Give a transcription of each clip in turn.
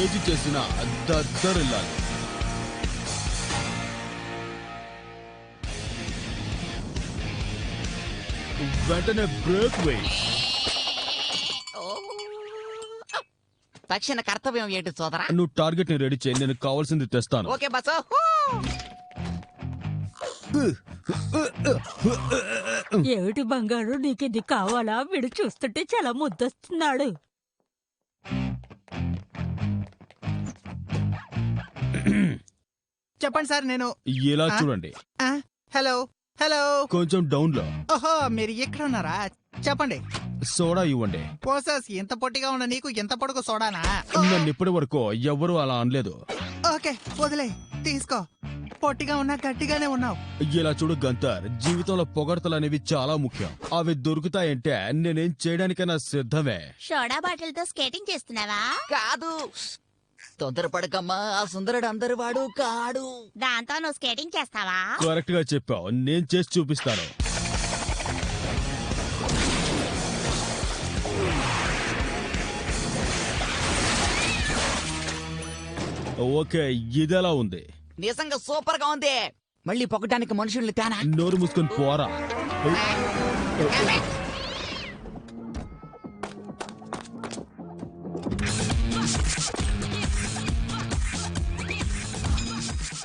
ఏది చేసినా దద్దరిల్లాలి. వెంటనే బ్రేక్ వేయి. తక్షణ కర్తవ్యం ఏంటి సోదరా? నువ్వు టార్గెట్ ని రెడీ చేయి, నేను కావాల్సింది తెస్తాను. Okay bus. ఏమిటి బంగారు, నీకు ఇది కావాలా? వీడు చూస్తుంటే చాలా ముద్దొస్తున్నాడు. చెప్పండి సార్. నేను ఇలా చూడండి, హలో హలో. కొంచెం డౌన్ లో. ఓహో, మీరు ఇక్కడ ఉన్నారా? చెప్పండి. సోడా ఇవ్వండి. పోసస్, ఎంత పొట్టిగా ఉన్న నీకు ఎంత పొడుగు సోడానా? నన్ను ఇప్పటి వరకు ఎవ్వరూ అలా అనలేదు. ఓకే, వదిలే, తీసుకో. పొట్టిగా ఉన్నా గట్టిగానే ఉన్నావు. ఇలా చూడు గంతర్, జీవితంలో పొగడ్తలు అనేవి చాలా ముఖ్యం. అవి దొరుకుతాయంటే నేనేం చేయడానికైనా సిద్ధమే. సోడా బాటిల్ తో స్కేటింగ్ చేస్తున్నావా? కాదు, తొందరపడకమ్మా. ఆ సుందరుడు అందరి వాడు కాడు. దాంతో నువ్వు స్కేటింగ్ చేస్తావా? కరెక్ట్ గా చెప్పావు, నేను చేసి చూపిస్తాను. ఓకే, ఇదెలా ఉంది? నిజంగా సూపర్ గా ఉంది. మళ్ళీ పొగటానికి మనుషుల్ని తేనా? నోరు మూసుకొని పోరా.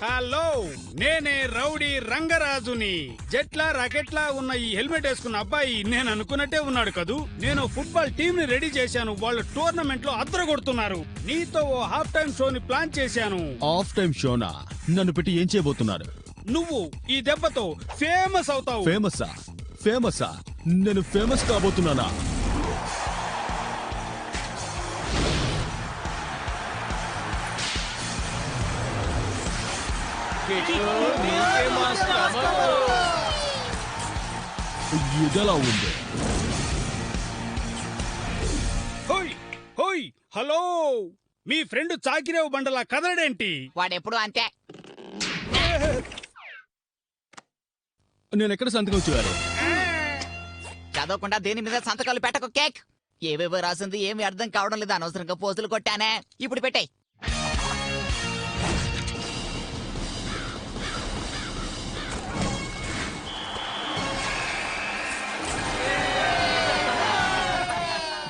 హలో, నేనే రౌడీ రంగరాజుని. జెట్లా రాకెట్లా ఉన్న ఈ హెల్మెట్ వేసుకున్న అబ్బాయి నేను అనుకున్నట్టే ఉన్నాడు కదూ. నేను ఫుట్బాల్ టీం ని రెడీ చేశాను. వాళ్ళు టోర్నమెంట్ లో అద్దరగొడుతున్నారు. నీతో ఓ హాఫ్ టైం షోని ప్లాన్ చేశాను. హాఫ్ టైం షోనా? నన్ను పెట్టి ఏం చేయబోతున్నారు? నువ్వు ఈ దెబ్బతో ఫేమస్ అవుతావు. ఫేమసా? నేను ఫేమస్ కాబోతున్నానా? ఇదెలా ఉంది? హోయ్ హోయ్, హలో. మీ ఫ్రెండ్ చాకిరేవు బండలా కదలడేంటి? వాడెప్పుడు అంతే. నేను ఎక్కడ సంతకం చేయాలి? చదవకుండా దేని మీద సంతకాలు పెట్టకు. కేక్ ఏవేవో రాసింది ఏమి అర్థం కావడం లేదు. అనవసరంగా పోజులు కొట్టానే. ఇప్పుడు పెట్టాయి.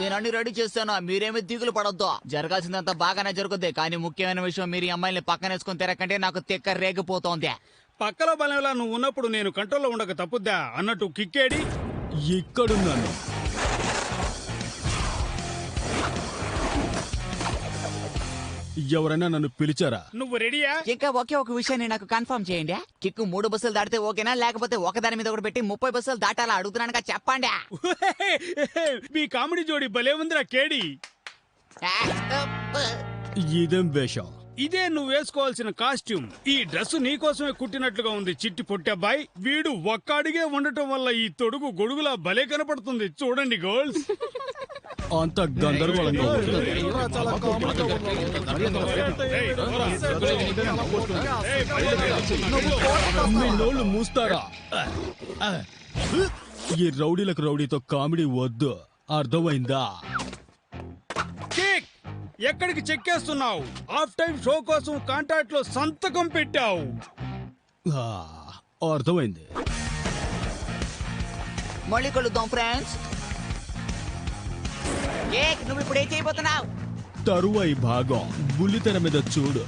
నేను అన్ని రెడీ చేస్తాను. మీరేమి దిగులు పడొద్దు. జరగాల్సిందంతా బాగానే జరుగుద్ది. కానీ ముఖ్యమైన విషయం, మీరు ఈ అమ్మాయిని పక్కనేసుకుని తిరగకంటే నాకు తిక్క రేగిపోతోంది. పక్కలో బలంలా నువ్వు ఉన్నప్పుడు నేను కంట్రోల్లో ఉండక తప్పుద్దా అన్నట్టు కిక్కేడి. ఇక్కడున్నాను. ఎవరైనా నన్ను పిలిచారా? నువ్వు రెడీయా? ఇంకా ఒకే ఒక విషయాన్ని నాకు కన్ఫర్మ్ చేయండి. కిక్కు 3 బస్సులు దాటితే ఓకేనా, లేకపోతే ఒకదాని మీద ఒకటి పెట్టి 30 బస్సులు దాటాలా అడుగుతున్నానుగా, చెప్పండి. మీ కామెడీ జోడి భలే ఉందిరా కేడి. ఇదేం వేషం? ఇదే నువ్వు వేసుకోవాల్సిన కాస్ట్యూమ్. ఈ డ్రెస్ నీకోసమే కుట్టినట్లుగా ఉంది చిట్టి పొట్టబ్బాయి. వీడు ఒక్క అడిగే ఉండటం వల్ల ఈ తొడుగు గొడుగులా భలే కనపడుతుంది. చూడండి గర్ల్స్. అంత గందరగోళంగా ఉంది. మీ నోళ్ళు మూస్తారా? ఈ రౌడీలకు రౌడీతో కామెడీ వద్దు, అర్థమైందా? కేక్, ఎక్కడికి చెక్కేస్తున్నావు? హాఫ్ టైం షో కోసం కాంట్రాక్ట్ లో సంతకం పెట్టావు. అర్థమైంది. మళ్ళీ కలుద్దాం ఫ్రెండ్స్. కేక్, నువ్వు ఇప్పుడు ఏం చేయబోతున్నావు? తరువాయి భాగం బుల్లితెర మీద చూడు.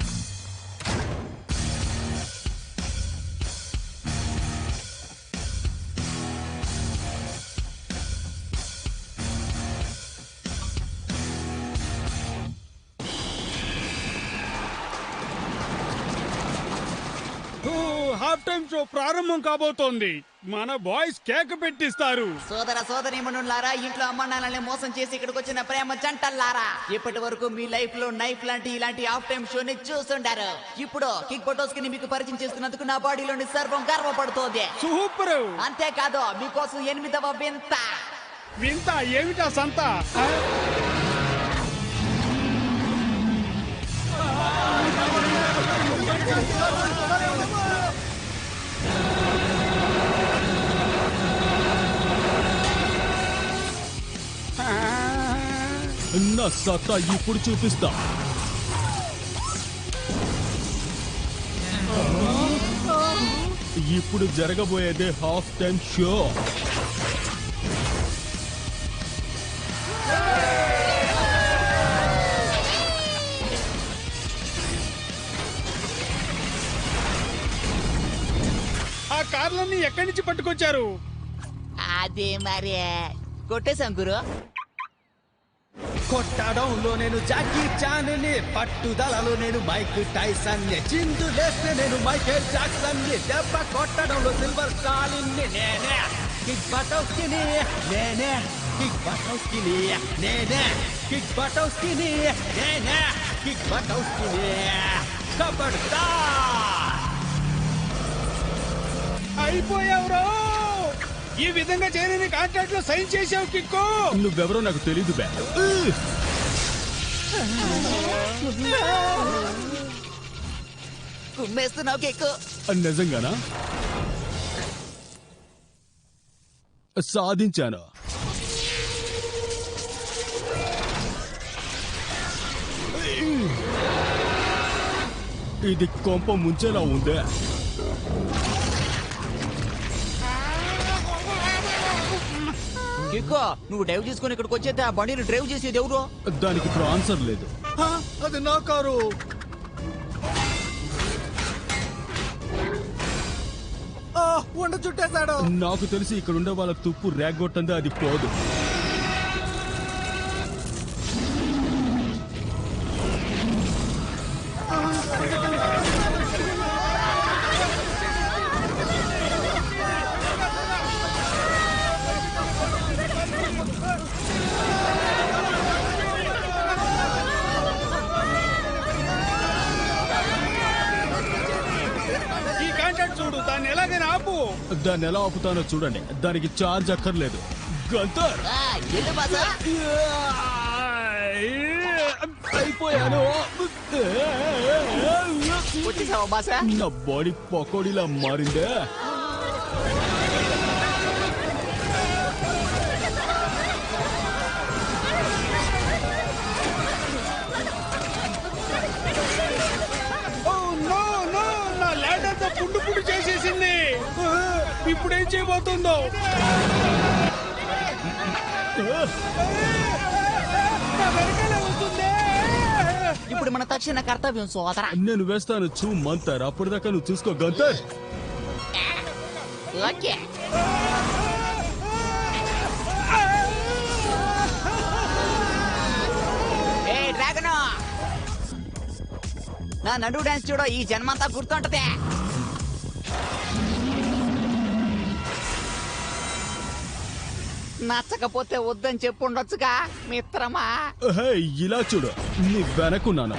హాఫ్ టైం షో ప్రారంభం కాబోతోంది. మన బాయ్స్ కేక్ పెట్టిస్తారు. సోదర సోదరీమణులారా, ఇంట్లో అమ్మ నాన్నల్ని మోసం చేసి ఇక్కడికి వచ్చిన ప్రేమ జంటల్లారా, ఇప్పటి వరకు మీ లైఫ్ లో నైఫ్ లాంటి ఇలాంటి హాఫ్ టైం షోని చూస్తుంటారు. ఇప్పుడు కిక్ ఫోటోస్ కి మీకు పరిచయం చేస్తున్నందుకు నా బాడీలోని సర్వం గర్వపడుతోంది. సూపర్. అంతేకాదు, మీకోసం 8వ వింత. వింత ఏమిటా సంత? నా సత్తా ఇప్పుడు చూపిస్తా. ఇప్పుడు జరగబోయేదే హాఫ్ టైం షో. ఆ కార్లన్నీ ఎక్కడి నుంచి పట్టుకొచ్చారు? అదే మరి కొట్టేశాం గురు. కొట్టడంలో నేను జాకీ చాన్ ని, పట్టుదలలో నేను మైక్ టైసన్ ని, చిందులేస్తే నేను మైకేల్ జాక్సన్ ని, దెబ్బ కొట్టడంలో సిల్వర్ స్టాలిన్ ని నేనే, కిక్ బటౌస్కి నేనే, కిక్ బటౌస్కి నేనే, కిక్ బటౌస్కి నేనే, కిక్ బటౌస్కి కబడ్డా. అయిపోయావురో. ఈ విధంగా చేయని కాంట్రాక్ట్ లో సైన్ చేసావు కిక్కు. నువ్వెవరో నాకు తెలీదు బే. కుమ్మేస్తున్నావు కేకు. నిజంగానా? సాధించాను. ఇది కొంప ముంచేలా ఉందే. కిక్కు, నువ్వు డ్రైవ్ చేసుకుని ఇక్కడికి వచ్చేస్తే ఆ బండిని డ్రైవ్ చేసేది ఎవరు? దానికి ఇప్పుడు ఆన్సర్ లేదు. అది నా కారు. ఉండ చుట్టేశాడు. నాకు తెలిసి ఇక్కడ ఉండే వాళ్ళ తుప్పు రేగొట్టందే అది పోదు. ఈ కాంట్రాక్ట్ చూడు, దాన్ని ఎలాగైనా ఆపు. దాన్ని ఎలా ఆపుతానో చూడండి. దానికి చార్జ్ అక్కర్లేదు. గంతర్ ఎల్లు బాసా. అయిపోయాను. వచ్చేసావా బాసా? నా బాడీ పకోడీలా మారిందే. ఓ నో నో, నా ల్యాండర్ తో పుండు పుండు చేసేసింది. ఇప్పుడేం చేయబోతుందో? నా వెనకాలే వస్తుందే. ఇప్పుడు మన తక్షణ కర్తవ్యం సోదరా. నేను వేస్తాను చూ మంతర్. అప్పటిదాకా నువ్వు చూసుకో గంతర్. ఓకే. ఏ డ్రాగన్, నా నడు డాన్స్ చూడ ఈ జన్మంతా గుర్తుంటదే. నచ్చకపోతే వద్దని చెప్పుండొచ్చుగా మిత్రమా. హే, ఇలా చూడు, నీ వెనకున్నాను.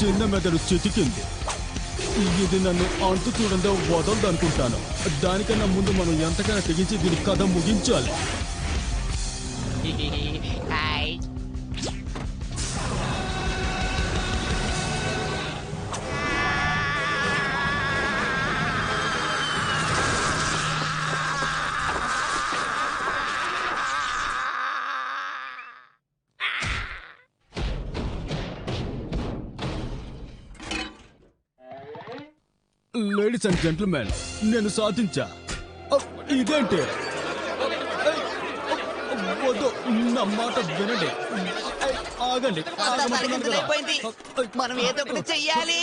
చిన్న మెదడు చితికింది. ఇది నన్ను అంతు చూడంతో వదలదనుకుంటాను. దానికన్నా ముందు మనం ఎంతకైనా తెగించి దీని కథ ముగించాలి. హాయ్. లేడీస్ అండ్ జెంటిల్మెన్, నేను సాధించా. ఇదేంటి? వద్దు, నా మాట వినండి. ఆగండి. అంతా తలకిందులైపోయింది. మనం ఏదో ఒకటి చెయ్యాలి.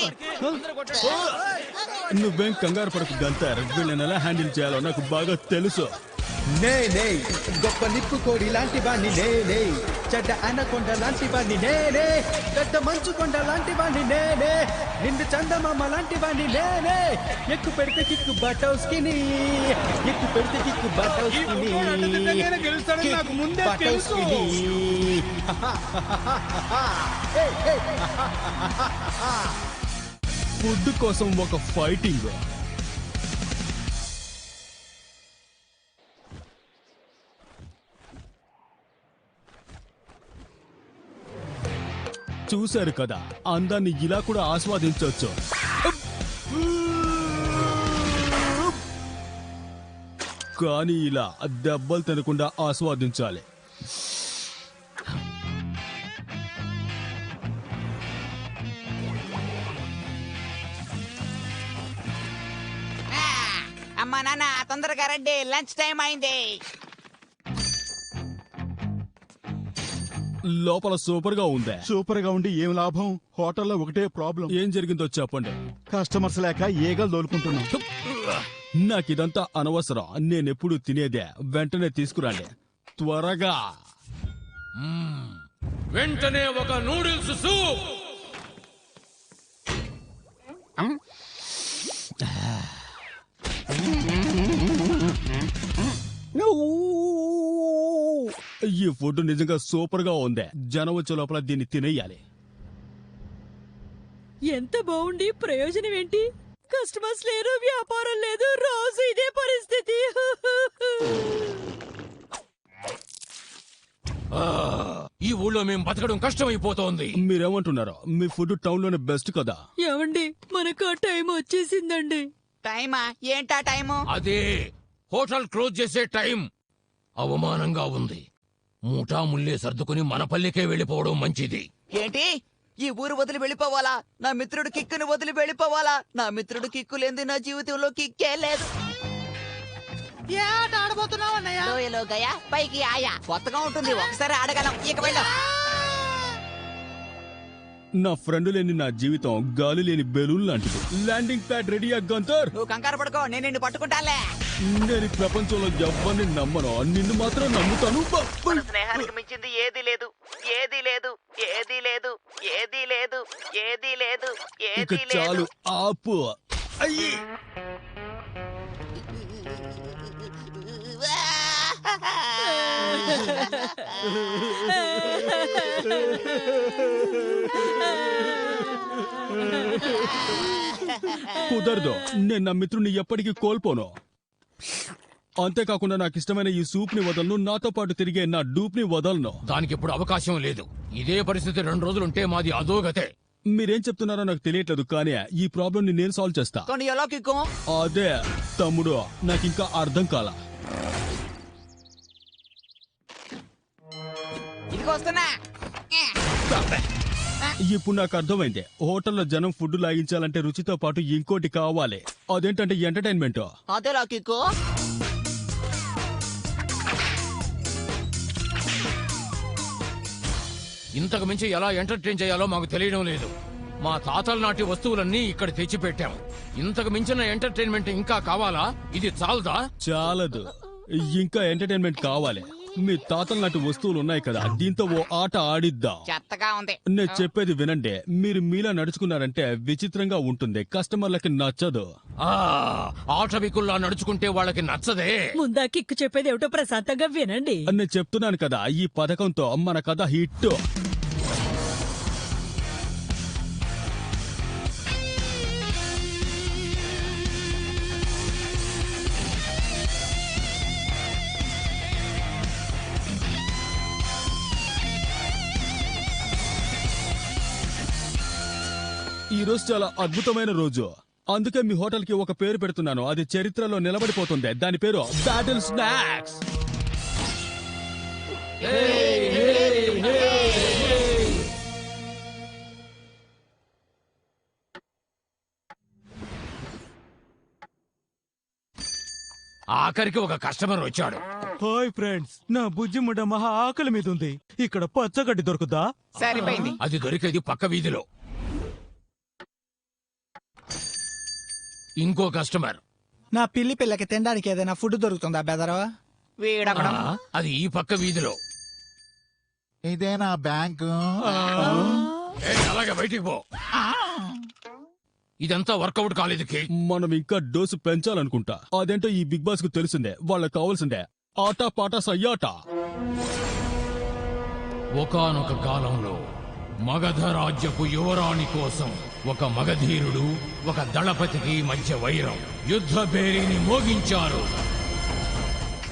నువ్వేం కంగారు పడకు గంతర్. వీళ్ళని ఎలా హ్యాండిల్ చేయాలో నాకు బాగా తెలుసు. నేనే గొప్ప నిప్పు కోడి లాంటి వాణ్ణి, నేనే చెడ్డ అనకొండ లాంటి వాణ్ణి, నేనే పెద్ద మంచు కొండ లాంటి వాణ్ణి, నేనే నిండు చందమామ లాంటి వాణ్ణి, నేనే ఎక్కు పెడితే కిక్కు బటౌస్కిని, ఎక్కు పెడితే కిక్కు బటౌస్కిని, గెలుస్తాడని నాకు ముందే తెలుసు. ఫుడ్ కోసం ఒక ఫైటింగ్. చూశారు కదా, అందాన్ని ఇలా కూడా ఆస్వాదించవచ్చు. కానీ ఇలా దెబ్బలు తినకుండా ఆస్వాదించాలి. అమ్మా నాన్న తొందరగా రండి, లంచ్ టైం అయింది. లోపల సూపర్ గా ఉందే. సూపర్ గా ఉండి ఏం లాభం? హోటల్లో ఒకటే ప్రాబ్లం. ఏం జరిగిందో చెప్పండి. కస్టమర్స్ లేక ఈగలు దోలుకుంటున్నాం. నాకిదంతా అనవసరం. నేనెప్పుడు తినేదే. వెంటనే తీసుకురండి త్వరగా. వెంటనే ఒక నూడిల్స్ సూప్. ఈ ఫుడ్ నిజంగా సూపర్ గా ఉందే. జనం వచ్చే లోపల దీన్ని తినేయాలి. ఎంత బాగుండి ప్రయోజనం ఏంటి? కస్టమర్స్ లేరు, వ్యాపారం లేదు, రోజు ఇదే పరిస్థితి. ఈ ఊళ్ళో మేము బతకడం కష్టమైపోతోంది. మీరేమంటున్నారో? మీ ఫుడ్ టౌన్ లోనే బెస్ట్ కదా. ఏమండి, మనకు ఆ టైం వచ్చేసిందండి. టైమా? ఏంటా టైము? అదే హోటల్ క్లోజ్ చేసే టైం. అవమానంగా ఉంది. మూటా ముల్లే సర్దుకుని మన పల్లెకే వెళ్ళిపోవడం మంచిది. ఏంటి? ఈ ఊరు వదిలి వెళ్ళిపోవాలా? నా మిత్రుడు కిక్కుని వదిలి వెళ్ళిపోవాలా? నా మిత్రుడు కిక్కు లేని నా జీవితంలో కిక్కే లేదు. ఏ ఆట ఆడబోతున్నావు అన్నయ్య? లోయలో గయా, పైకి ఆయా. కొత్తగా ఉంటుంది, ఒకసారి ఆడగలం. ఇక వెళ్ళం. నా ఫ్రెండ్ లేని నా జీవితం గాలి లేని బెలూన్ లాంటిది. ల్యాండింగ్ ప్యాడ్ రెడీయా గంతర్? నువ్వు కంగారు పడుకో, నేను నిన్ను పట్టుకుంటాలే. నేను ఈ ప్రపంచంలో ఎవ్వరిని నమ్మను. నిన్ను మాత్రం నమ్ముతాను. మన స్నేహానికి మించింది ఏది లేదు, ఏది లేదు, ఏది లేదు, ఏది లేదు, ఏది లేదు, ఇక ఏది లేదు. చాలు, ఆపు. అయ్యి కుదరదు. నేను నా మిత్రుని ఎప్పటికీ కోల్పోను. అంతేకాకుండా నాకు ఇష్టమైన ఈ సూప్ ని వదలను. నాతో పాటు తిరిగే నా డూప్ ని వదలను. దానికి ఇప్పుడు అవకాశం లేదు. ఇదే పరిస్థితి 2 రోజులుంటే మాది అదోగతే. మీరేం చెప్తున్నారో నాకు తెలియట్లేదు, కానీ ఈ ప్రాబ్లం ని నేను సాల్వ్ చేస్తా. కానీ ఎలా కిక్కు? అదే తమ్ముడు, నాకింకా అర్థం కాల. ఇదిగో వస్తున్నా. ఇప్పుడు నాకు అర్థమైంది. హోటల్లో జనం ఫుడ్ లాగించాలంటే రుచితో పాటు ఇంకోటి కావాలి. అదేంటంటే ఎంటర్టైన్మెంట్. అదేలా కిక్కు? ఇంతకు మించి ఎలా ఎంటర్టైన్ చేయాలో మాకు తెలియడం లేదు. మా తాతల నాటి వస్తువులన్నీ ఇక్కడ తెచ్చిపెట్టాం. ఇంతకు మించిన ఎంటర్టైన్మెంట్ ఇంకా కావాలా? ఇది చాలదా? చాలదు, ఇంకా ఎంటర్టైన్మెంట్ కావాలి. మీ తాతల నాటి వస్తువులు ఉన్నాయి కదా, దీంతో ఓ ఆట ఆడిద్దాం. చెత్తగా ఉంది. నేను చెప్పేది వినండి. మీరు మీలా నడుచుకున్నారంటే విచిత్రంగా ఉంటుంది, కస్టమర్లకి నచ్చదు. ఆటవికుల్లా నడుచుకుంటే వాళ్ళకి నచ్చదే. ముందా కిక్కు చెప్పేది ఏమిటో ప్రశాంతంగా వినండి. నేను చెప్తున్నాను కదా, ఈ పథకంతో మన కథ హిట్. ఈ రోజు చాలా అద్భుతమైన రోజు. అందుకే మీ హోటల్ కి ఒక పేరు పెడుతున్నాను. అది చరిత్రలో నిలబడిపోతుంది. దాని పేరు బ్యాటిల్ స్నాక్స్. ఆఖరికి ఒక కస్టమర్ వచ్చాడు. హాయ్ ఫ్రెండ్స్, నా బుజ్జి ముడ్డ మహా ఆకలి మీద ఉంది. ఇక్కడ పచ్చగడ్డి దొరుకుతా? సరిపోయింది. అది దొరికేది పక్క వీధిలో. ఇంకో కస్టమర్. నా పిల్లి పిల్లకి తినడానికి ఏదైనా ఫుడ్ దొరుకుతుందా బెదరవా? వీడక్కడ. అది ఈ పక్క వీధిలో. ఇదేనా బ్యాంకు? అలాగే బయటికి పో. ఇదంతా వర్కౌట్ కాలేదు. మనం ఇంకా డోసు పెంచాలనుకుంటా. అదేంటో ఈ బిగ్ బాస్ కు తెలిసిందే. వాళ్ళకి కావాల్సిందే ఆట పాట సయ్యాట. ఒకానొక కాలంలో మగధ రాజ్యపు యువరాణి కోసం ఒక మగధీరుడు ఒక దళపతికి మధ్య వైరం. యుద్ధ భేరీని మోగించారు.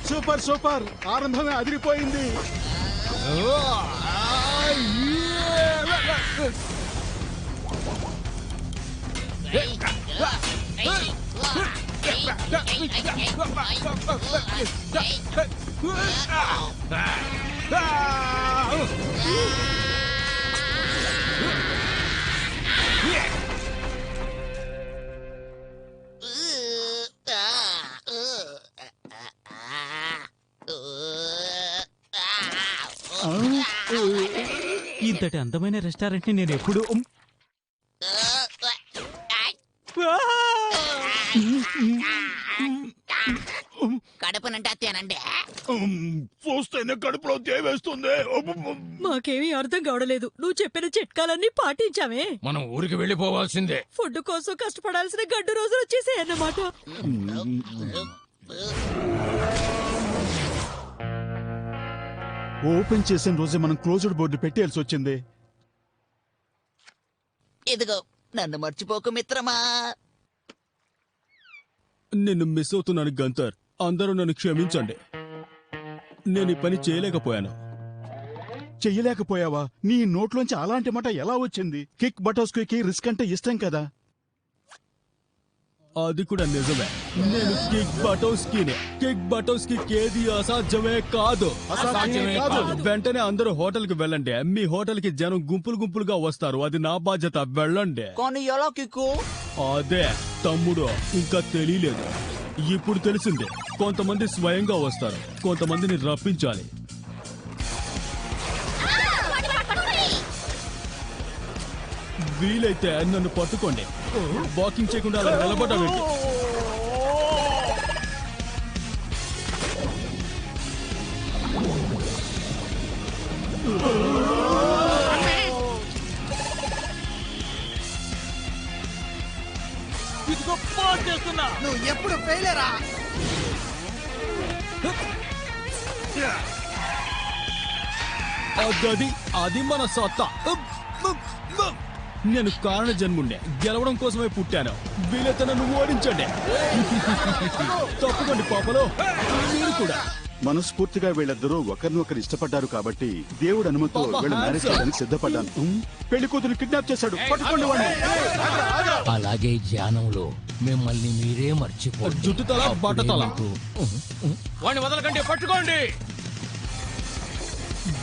సూపర్ సూపర్, ఆరంభమే అదిరిపోయింది. ఇంతటి అందమైన రెస్టారెంట్ ని నేను ఎప్పుడు కడుపునంటే అత్తేనండి. చూస్తేనే కడుపులో తేవేస్తుంది. మాకేమీ అర్థం కావడలేదు. నువ్వు చెప్పిన చిట్కాలన్నీ పాటించామే. మనం ఊరికి వెళ్ళిపోవాల్సిందే. ఫుడ్ కోసం కష్టపడాల్సిన గడ్డు రోజులు వచ్చేసాయన్నమాట. ఓపెన్ చేసిన రోజే మనం క్లోజ్డ్ బోర్డు పెట్టేయాల్సి వచ్చింది. ఇదిగో నన్ను మర్చిపోకు మిత్రమా. నిన్ను మిస్ అవుతున్నాను గంతర్. అందరూ నన్ను క్షమించండి. నేను ఈ పని చేయలేకపోయాను. చెయ్యలేకపోయావా? నీ నోట్లోంచి అలాంటి మాట ఎలా వచ్చింది? కిక్ బటోస్కి రిస్క్ అంటే ఇష్టం కదా. అది కూడా నిజమే. నేను కిక్ బటోస్కి ఏది అసాధ్యమే కాదు. వెంటనే అందరూ హోటల్ కి వెళ్ళండి. మీ హోటల్ కి జనం గుంపులు గుంపులుగా వస్తారు. అది నా బాధ్యత. వెళ్ళండి. కానీ ఎలా కిక్కు? అదే తమ్ముడు, ఇంకా తెలియలేదు. ఇప్పుడు తెలిసిందే. కొంతమంది స్వయంగా వస్తారు, కొంతమందిని రప్పించాలి. వీలైతే నన్ను పట్టుకోండి. వాకింగ్ చేయకుండా అలా నిలబడ్డావేంటి? నువ్వు ఎప్పుడు ఫెయిలేరా? అది మన సత్తా. నేను కారణ జన్ముండే, గెలవడం కోసమే పుట్టాను. వీలైతే నన్ను ఓడించండి. తప్పకండి పాపలో. మీరు కూడా. మనస్ఫూర్తిగా వీళ్ళిద్దరూ ఒకరినొకరు ఇష్టపడ్డారు కాబట్టి దేవుడు అనుమతితో వీళ్ళు మ్యారేజ్ చేయడానికి సిద్ధపడ్డాను. పెళ్లి కూతురు కిడ్నాప్ చేశాడు. పట్టుకోండి వాడిని. అలాగే ధ్యానంలో మిమ్మల్ని మీరే మర్చిపోండి. జుట్టుతల బట్టతల. వాడిని వదలకండి, పట్టుకోండి.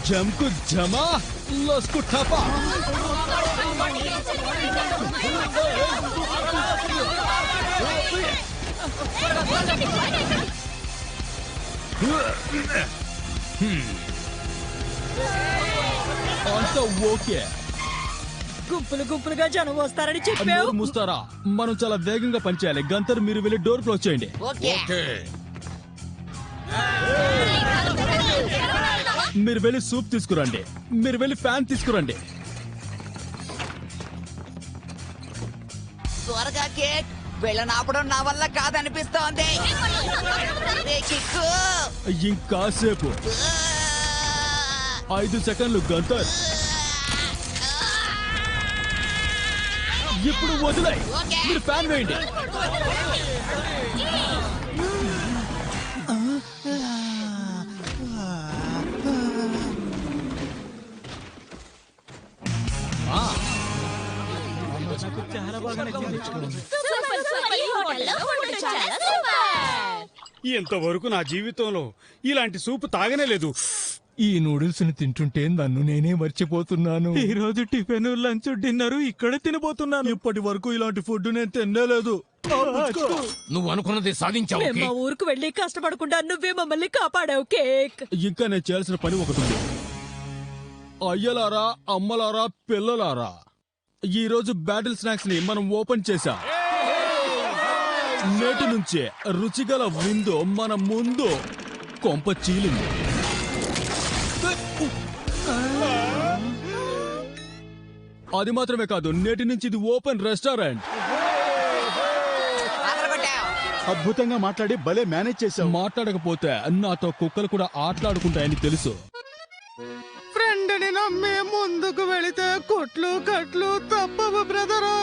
జంకు జమా లస్కు టపా. అంతా ఓకే. గుంపులు గుంపులుగా జనం వస్తారని చెప్పావు. ముస్తారా, మనం చాలా వేగంగా పనిచేయాలి. గంతర్, మీరు వెళ్ళి డోర్ క్లోజ్ చేయండి. ఓకే. మీరు వెళ్ళి సూప్ తీసుకురండి. మీరు వెళ్ళి ఫ్యాన్ తీసుకురండి. త్వరగా కేక్. వెళ్ళనాపడం నా వల్ల కాదనిపిస్తోంది. కిక్కు. ఇంకాసేపు. 5 సెకండ్లు గంతర్. ఇప్పుడు వదిలే. మీరు ఫ్యాన్ వేయండి. చాలా బాగా నచ్చింది. ఇంతవరకు నా జీవితంలో ఇలాంటి సూపు తాగనే లేదు. ఈ నూడిల్స్ ని తింటుంటే నన్ను నేనే మర్చిపోతున్నాను. ఈ రోజు టిఫిన్, లంచ్, డిన్నర్ ఇక్కడ తినబోతున్నాను. ఇప్పటి వరకు ఇలాంటి ఫుడ్ నేను తినలేదు. నువ్వు అనుకున్నది సాధించావు. మేము మా ఊరుకు వెళ్ళి కష్టపడకుండా నువ్వే మమ్మల్ని కాపాడావు కేక్. ఇంకా నేను చేయాల్సిన పని ఒకటి ఉంది. అయ్యలారా, అమ్మలారా, పిల్లలారా, ఈ రోజు బ్యాటిల్ స్నాక్స్ ని మనం ఓపెన్ చేశాం. నేటి నుంచే రుచిగల విందు మన ముందు. కొంప చీలింది. అది మాత్రమే కాదు, నేటి నుంచి ఇది ఓపెన్ రెస్టారెంట్. అద్భుతంగా మాట్లాడి భలే మేనేజ్ చేశావు. మాట్లాడకపోతే నాతో కుక్కలు కూడా ఆటలాడుకుంటాయని తెలుసు. ఫ్రెండ్ని నమ్మి ముందుకు వెళితే కొట్లు కట్లు తప్పవు బ్రదరు.